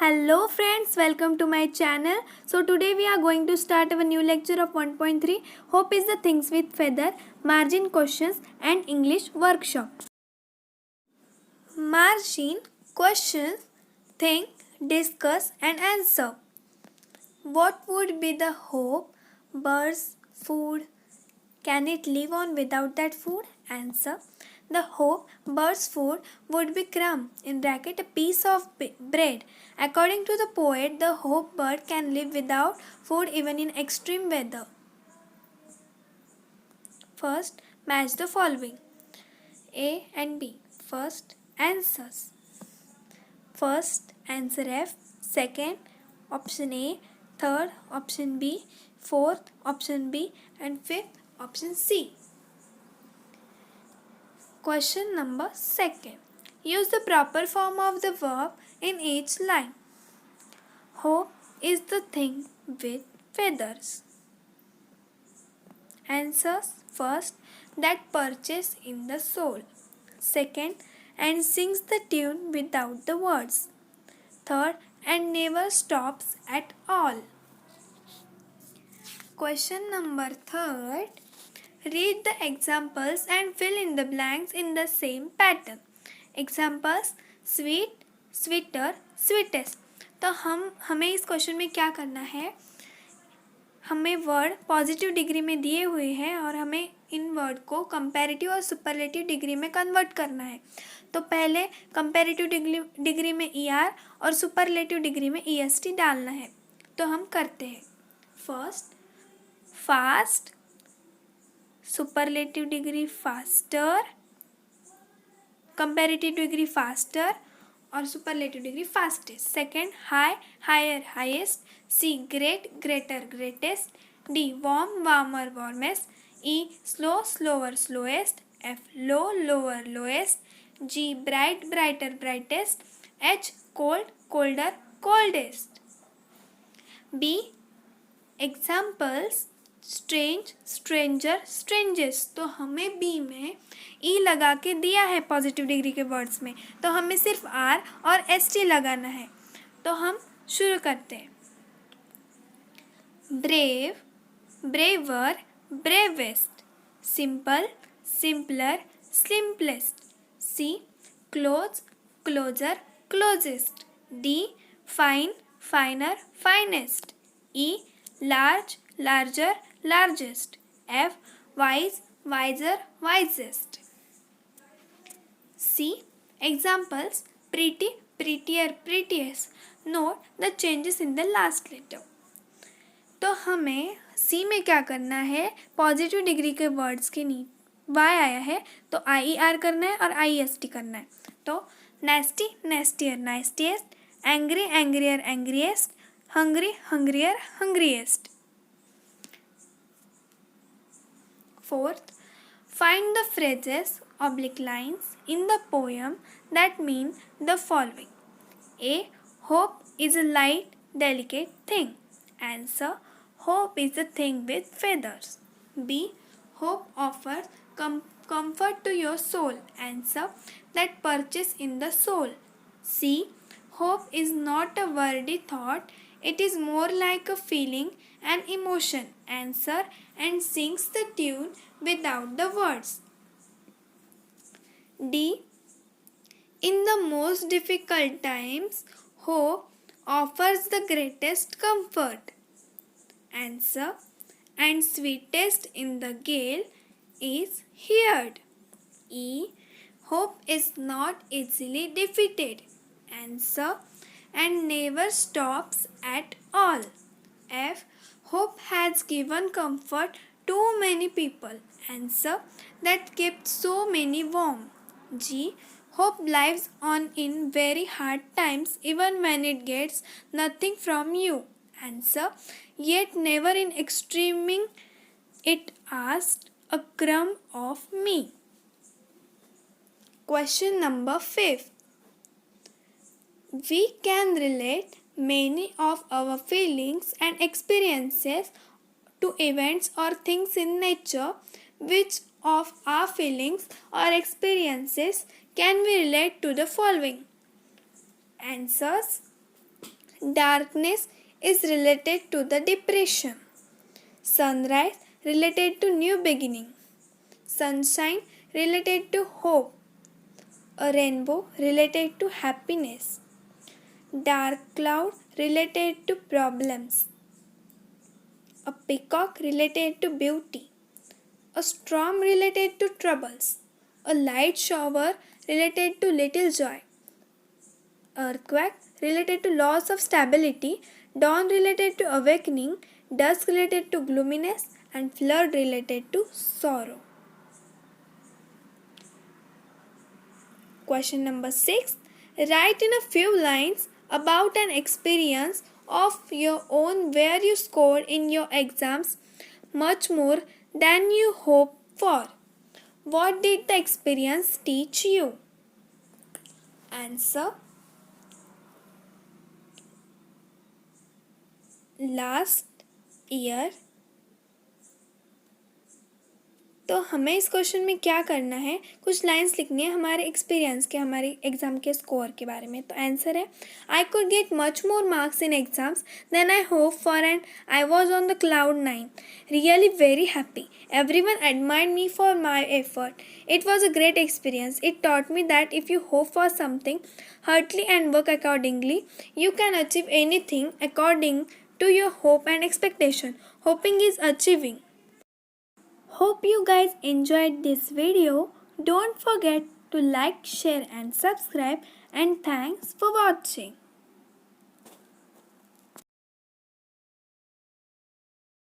Hello friends, welcome to my channel. So today we are going to start our new lecture of 1.3. Hope is the things with feather, margin questions and English workshop. Margin questions, think, discuss and answer. What would be the hope? Birds, food. Can it live on without that food? Answer. The hope, bird's food, would be crumb, in bracket a piece of bread. According to the poet, the hope bird can live without food even in extreme weather. First, match the following. A and B. First, answers. First, answer F. Second, option A. Third, option B. Fourth, option B. And fifth, option C. Question number 2. Use the proper form of the verb in each line. Hope is the thing with feathers. Answers. First, that perches in the soul. Second, and sings the tune without the words. Third, and never stops at all. Question number 3. Read the examples and fill in the blanks in the same pattern. Examples: sweet, sweeter, sweetest. तो हमें इस question में क्या करना है, हमें word positive degree में दिए हुए हैं और हमें इन वर्ड को कंपैरेटिव और सुपरलेटिव डिग्री में कन्वर्ट करना है. तो पहले कंपैरेटिव डिग्री में ER और सुपरलेटिव डिग्री में EST डालना है. तो हम करते हैं. First, fast, superlative degree faster, comparative degree faster और superlative degree fastest. Second, high, higher, highest. C, great, greater, greatest. D, warm, warmer, warmest. E, slow, slower, slowest. F, low, lower, lowest. G, bright, brighter, brightest. H, cold, colder, coldest. B, examples strange, stranger, strangest. तो हमें B में ई लगा के दिया है positive degree के words में, तो हमें सिर्फ आर और ST लगाना है. तो हम शुरू करते हैं. Brave, braver, bravest. Simple, simpler, simplest. C, close, closer, closest. D, fine, finer, finest. E, large, larger, largest. F, wise, wiser, wisest. C, examples pretty, prettier, prettiest. Note the changes in the last letter. तो हमें C में क्या करना है, positive degree के words के Y आया है तो IER करना है और IST करना है. तो nasty, nastier, nastiest. angry, angrier, angriest. hungry, hungrier, hungriest. Fourth, find the phrases /lines in the poem that mean the following. A, hope is a light, delicate thing. Answer, hope is a thing with feathers. B, hope offers comfort to your soul. Answer, that perches in the soul. C, hope is not a wordy thought, it is more like a feeling and emotion. Answer, and sings the tune without the words. D, in the most difficult times, hope offers the greatest comfort. Answer, and sweetest in the gale is heard. E, hope is not easily defeated. Answer, and never stops at all. F, hope has given comfort to many people. Answer, that kept so many warm. G, hope lives on in very hard times even when it gets nothing from you. Answer, yet never in extreming it asked a crumb of me. Question number 5. We can relate many of our feelings and experiences to events or things in nature. Which of our feelings or experiences can we relate to the following? Answers: Darkness is related to the depression. Sunrise related to new beginning. Sunshine related to hope. A rainbow related to happiness. Dark cloud related to problems. A peacock related to beauty. A storm related to troubles. A light shower related to little joy. Earthquake related to loss of stability. Dawn related to awakening. Dusk related to gloominess. And flood related to sorrow. Question number 6. Write in a few lines about an experience of your own where you scored in your exams much more than you hoped for. What did the experience teach you? Answer. Last year. तो हमें इस question में क्या करना है, कुछ lines लिखनी है हमारे एक्सपीरियंस के, हमारे एग्ज़ाम के स्कोर के बारे में. तो आंसर है, I could get much more marks in exams than I hope for and I was on the cloud 9. Really very happy. Everyone admired me for my effort. It was a great experience. It taught me that if you hope for something heartily and work accordingly, you can achieve anything according to your hope and expectation. Hoping is achieving. Hope you guys enjoyed this video. Don't forget to like, share and subscribe, and thanks for watching.